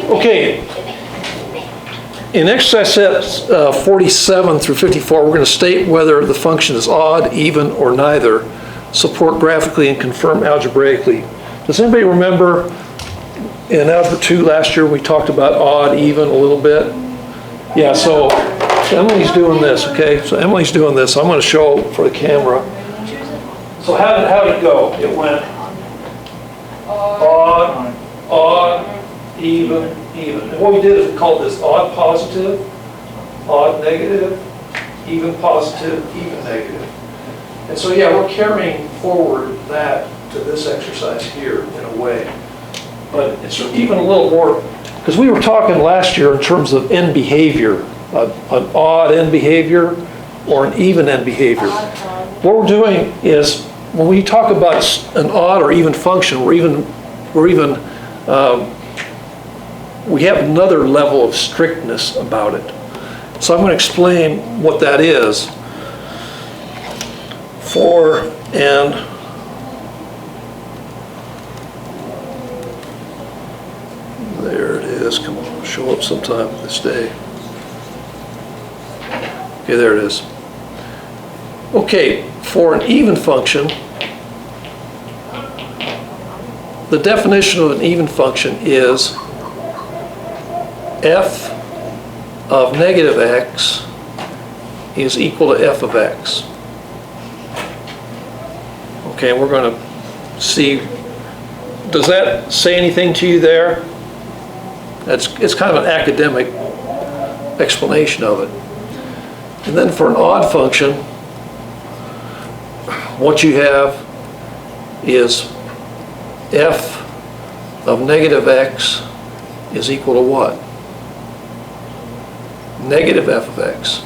Okay, in exercise set 47 through 54, we're going to state whether the function is odd, even, or neither, support graphically, and confirm algebraically. Does anybody remember in Algebra 2 last year we talked about odd, even a little bit? Yeah, so Emily's doing this, okay? So Emily's doing this. I'm going to show for the camera. So how did it go? It went odd, odd, even, even. And what we did is we called this odd positive, odd negative, even positive, even negative. And so yeah, we're carrying forward that to this exercise here in a way. But it's even a little more, because we were talking last year in terms of end behavior, an odd end behavior or an even end behavior. What we're doing is when we talk about an odd or even function, we have another level of strictness about it. So I'm going to explain what that is. For an there it is, come on, show up sometime this day. Okay, there it is. Okay, for an even function, the definition of an even function is f of negative x is equal to f of x. Okay, we're going to see, does that say anything to you there? It's kind of an academic explanation of it. And then for an odd function, what you have is f of negative x is equal to what? Negative f of x.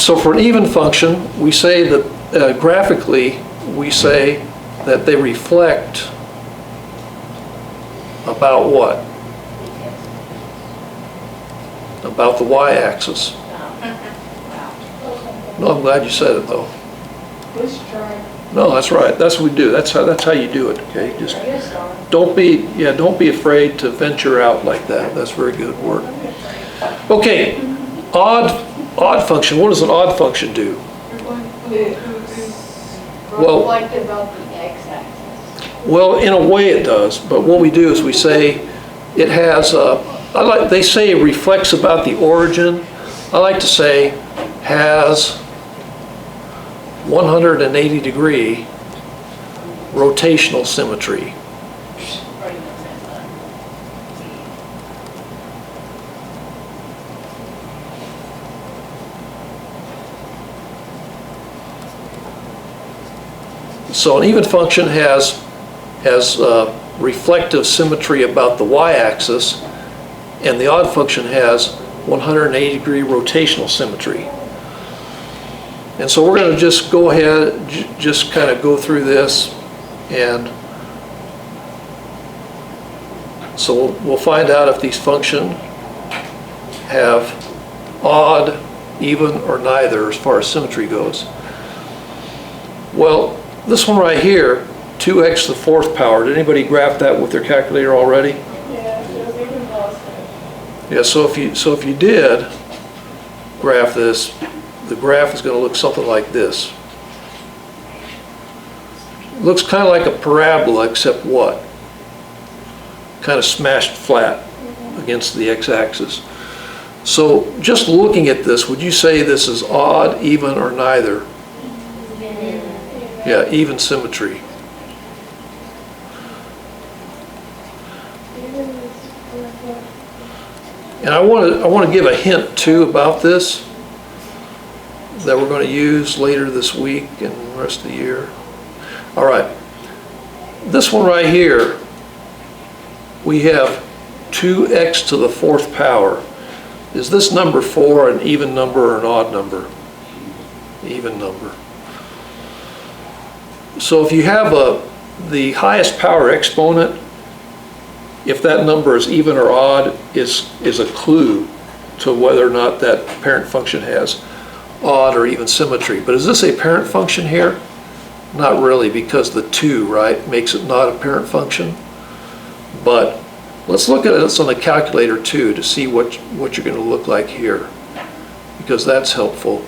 So for an even function, we say that graphically, we say that they reflect about what? About the y-axis. No, I'm glad you said it though. No, that's right. That's what we do. That's how you do it. Okay, just don't be afraid to venture out like that. That's very good work. Okay, odd function. What does an odd function do? Well, about the x-axis. Well, in a way it does, but what we do is we say it has, they say it reflects about the origin. I like to say has 180 degree rotational symmetry. So an even function has reflective symmetry about the y-axis, and the odd function has 180 degree rotational symmetry. And so we're going to just go ahead, just kind of go through this, and so we'll find out if these functions have odd, even, or neither as far as symmetry goes. Well, this one right here, 2x to the fourth power, did anybody graph that with their calculator already? Yeah, so if you did graph this, the graph is going to look something like this. It looks kind of like a parabola, except what? Kind of smashed flat against the x-axis. So just looking at this, would you say this is odd, even, or neither? Yeah, even symmetry. And I want to give a hint too about this that we're going to use later this week and the rest of the year. All right, this one right here, we have 2x to the fourth power. Is this number 4 an even number or an odd number? Even number. So if you have the highest power exponent, if that number is even or odd, is a clue to whether or not that parent function has odd or even symmetry. But is this a parent function here? Not really, because the 2, right, makes it not a parent function. But let's look at this on the calculator too to see what you're going to look like here, because that's helpful.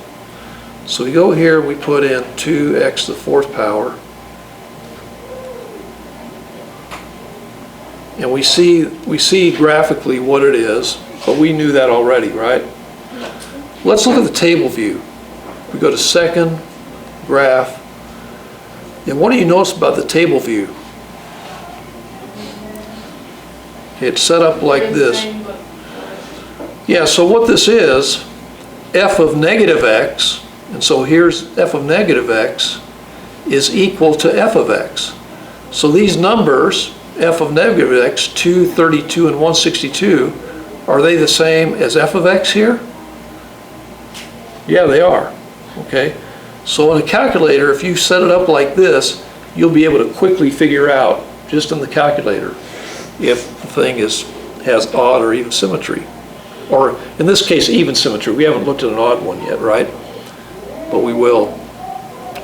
So we go here, we put in 2x to the 4th power, and we see graphically what it is, but we knew that already, right? Let's look at the table view. We go to second, graph, and what do you notice about the table view? It's set up like this. Yeah, so what this is, f of negative x, and so here's f of negative x is equal to f of x. So these numbers, f of negative x, 2, 32, and 162, are they the same as f of x here? Yeah, they are. Okay, so in a calculator, if you set it up like this, you'll be able to quickly figure out, just in the calculator, if the thing has odd or even symmetry. Or in this case, even symmetry. We haven't looked at an odd one yet, right? But we will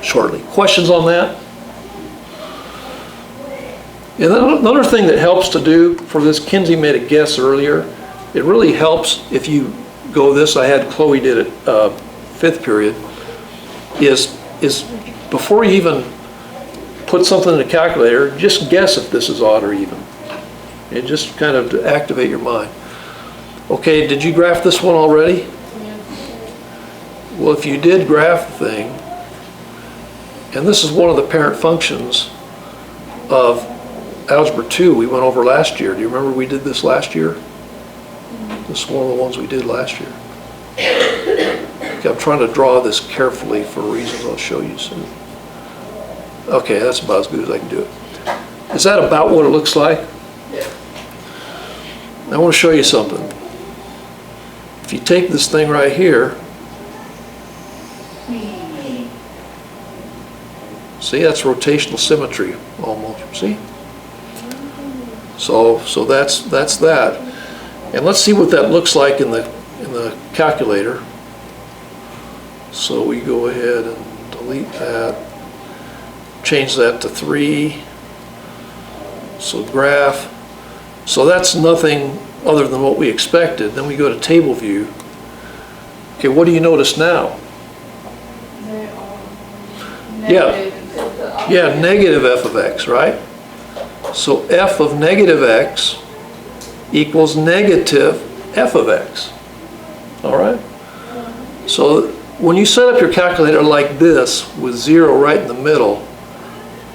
shortly. Questions on that? And then another thing that helps to do for this, Kinsey made a guess earlier, it really helps if you go this, I had Chloe did it 5th period, is before you even put something in the calculator, just guess if this is odd or even. And just kind of to activate your mind. Okay, did you graph this one already? Well, if you did graph the thing, and this is one of the parent functions of Algebra 2 we went over last year. Do you remember we did this last year? This is one of the ones we did last year. Okay, I'm trying to draw this carefully for reasons I'll show you soon. Okay, that's about as good as I can do it. Is that about what it looks like? Yeah. I want to show you something. If you take this thing right here, see, that's rotational symmetry almost, see? So that's that. And let's see what that looks like in the calculator. So we go ahead and delete that. Change that to 3. So graph. So that's nothing other than what we expected. Then we go to table view. Okay, what do you notice now? Yeah, negative f of x, right? So f of negative x equals negative f of x. All right? So when you set up your calculator like this with 0 right in the middle,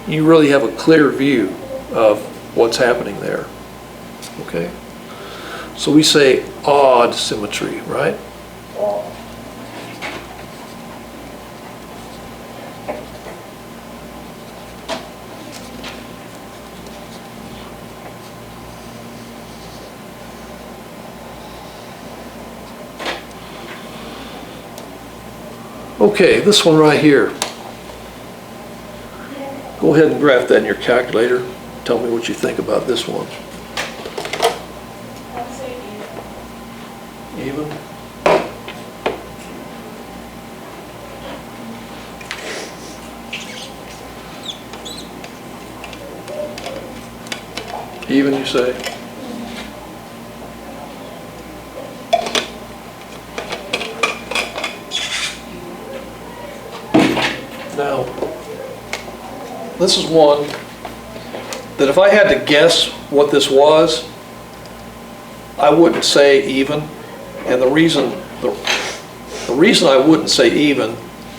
you really have a clear view of what's happening there. Okay? So we say odd symmetry, right? Okay, this one right here. Go ahead and graph that in your calculator. Tell me what you think about this one. Even? Even, you say? Now, this is one that if I had to guess what this was, I wouldn't say even. And the reason I wouldn't say even,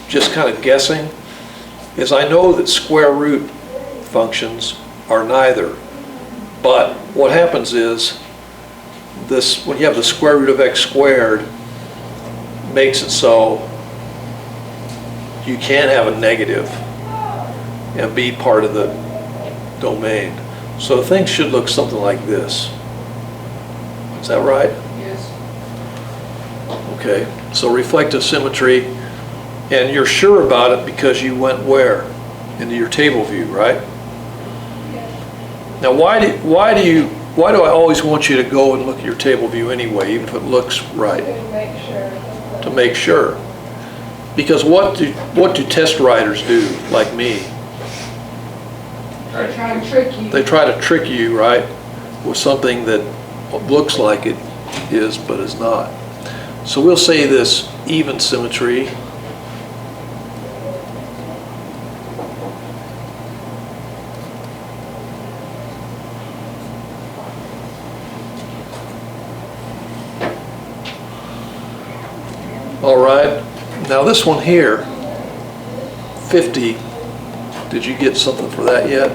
just kind of guessing, is I know that square root functions are neither. But what happens is this, when you have the square root of x squared, makes it so you can't have a negative and be part of the domain. So things should look something like this. Is that right? Yes. Okay, so reflective symmetry, and you're sure about it because you went where? Into your table view, right? Yes. Now why do I always want you to go and look at your table view anyway, even if it looks right? To make sure. To make sure. Because what do test writers do, like me? They're trying to trick you. They try to trick you, right, with something that looks like it is, but is not. So we'll say this even symmetry. All right, now this one here, 50, did you get something for that yet?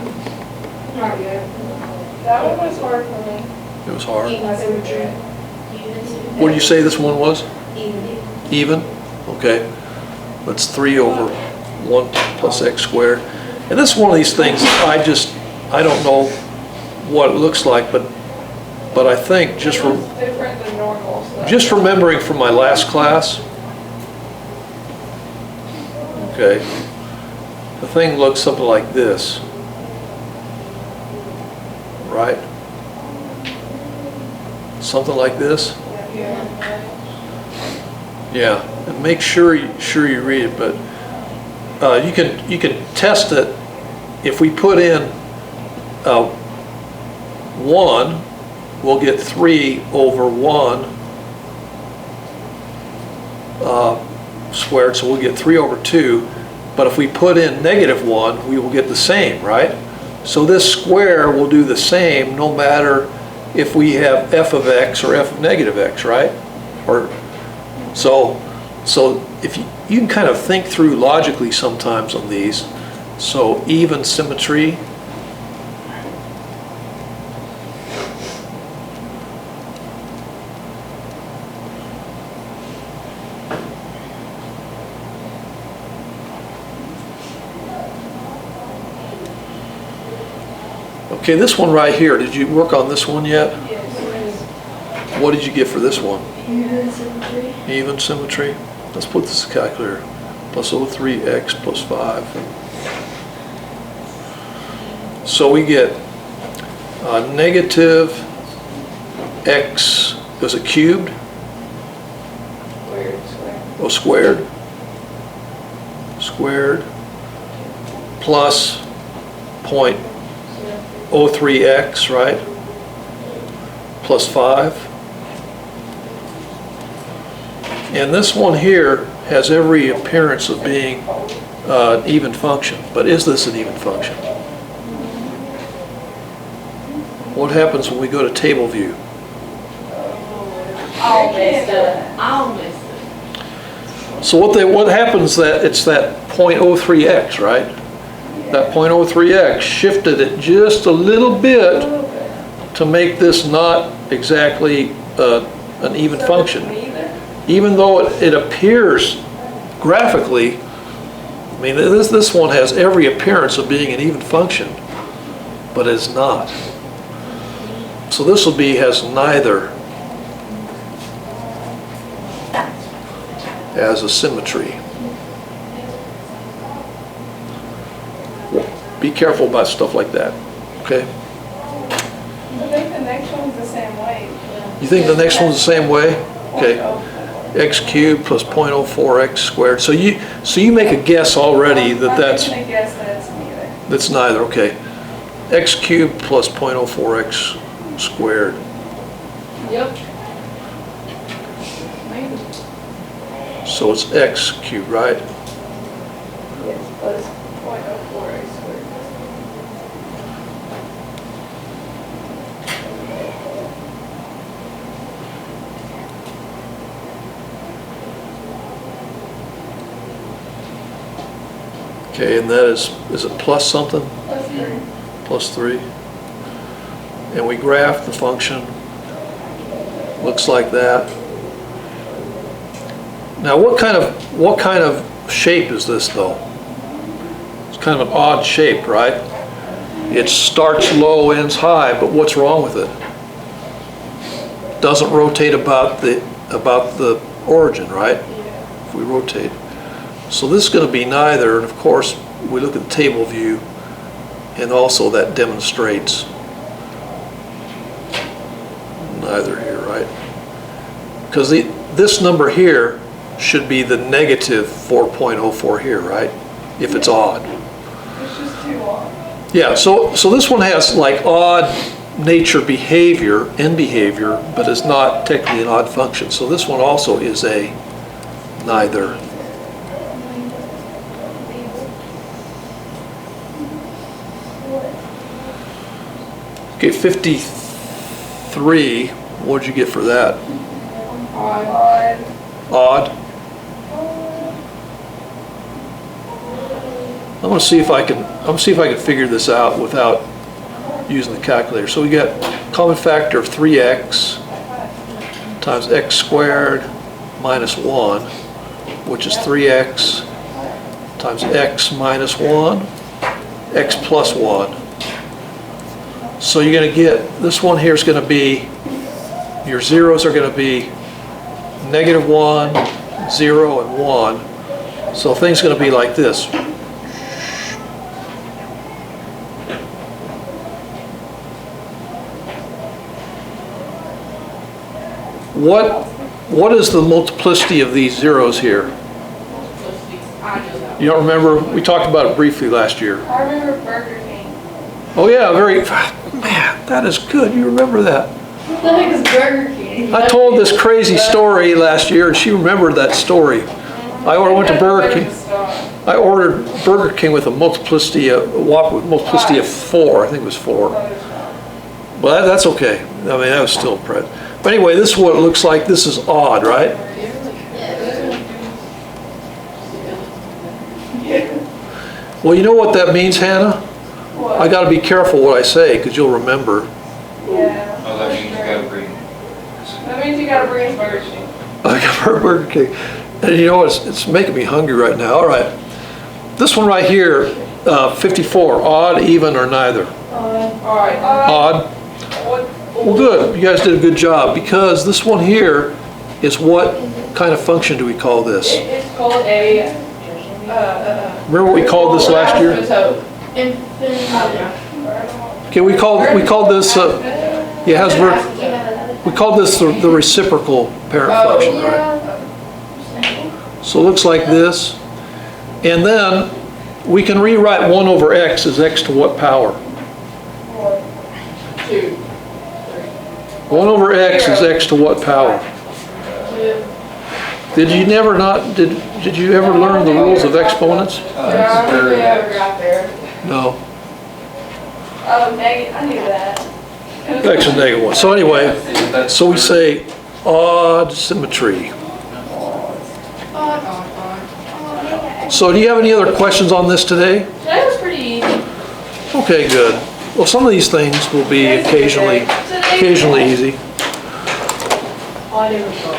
Not yet. That one was hard for me. It was hard. Even symmetry. What did you say this one was? Even. Even? Okay. That's 3 over 1 plus x squared. And this is one of these things, I don't know what it looks like, but I think just Different than normal. So just remembering from my last class, okay, the thing looks something like this, right? Something like this. Yeah. Yeah, and make sure you read it, but you can test it if we put in 1, we'll get 3 over 1 squared, so we'll get 3 over 2, but if we put in -1, we will get the same, right? So this square will do the same no matter if we have f of x or f of -x, right? Or so if you can kind of think through logically sometimes on these. So even symmetry. Okay, this one right here, did you work on this one yet? Yes. What did you get for this one? Even symmetry. Even symmetry. Let's put this in the calculator. Plus 03x plus 5. So we get negative x, is it cubed? Squared. Squared plus 0.03x, right? Plus 5. And this one here has every appearance of being an even function, but is this an even function? What happens when we go to table view? All messed up. So what happens that it's that 0.03x, right? That 0.03x shifted it just a little bit to make this not exactly an even function. Even though it appears graphically, I mean, this one has every appearance of being an even function, but it's not. So this will be, has neither as a symmetry. Be careful about stuff like that, okay? I think the next one's the same way. You think the next one's the same way? Okay. X cubed plus 0.04x squared. So you make a guess already that I'm making a guess that it's neither. that's neither, okay. X cubed plus 0.04x squared. Yep. Maybe. So it's x cubed, right? Yes, plus 0.04x squared. Okay, and that is it plus something? Plus 3. Plus 3. And we graph the function. Looks like that. Now what kind of shape is this though? It's kind of an odd shape, right? It starts low, ends high, but what's wrong with it? Doesn't rotate about the origin, right? If we rotate. So this is going to be neither, and of course we look at the table view, and also that demonstrates neither here, right? Because this number here should be the negative 4.04 here, right? If it's odd. It's just too long. Yeah, so this one has like odd nature behavior, in behavior, but is not technically an odd function. So this one also is a neither. Okay, 53, what'd you get for that? Odd. Odd? I'm gonna see if I can figure this out without using the calculator. So we got common factor of 3x times x squared minus 1, which is 3x times x minus 1, x plus 1. So you're going to get, this one here is going to be, your zeros are going to be -1, 0, and 1. So things are going to be like this. What is the multiplicity of these zeros here? You don't remember? We talked about it briefly last year. I remember Burger King. Oh yeah, man, that is good. You remember that. What the heck is Burger King? I told this crazy story last year and she remembered that story. I went to Burger King. I ordered Burger King with a multiplicity of 4. I think it was 4. But that's okay. I mean, that was still impressive. But anyway, this is what it looks like. This is odd, right? Well, you know what that means, Hannah? What? I got to be careful what I say because you'll remember. Yeah. Oh, that means you gotta bring. That means you gotta bring Burger King. I got Burger King. And you know what? It's making me hungry right now. All right. This one right here, 54, odd, even, or neither? Alright. Odd. Well, good. You guys did a good job because this one here is what kind of function do we call this? It's called a, Remember what we called this last year? Okay, we called this, we called this the reciprocal parent function, right? So it looks like this. And then we can rewrite 1 over x as x to what power? 2. 1 over x is x to what power? Did you ever learn the rules of exponents? No. Oh, negative, I knew that. X is -1. So anyway, so we say odd symmetry. So do you have any other questions on this today? That was pretty easy. Okay, good. Well, some of these things will be occasionally easy. I never saw.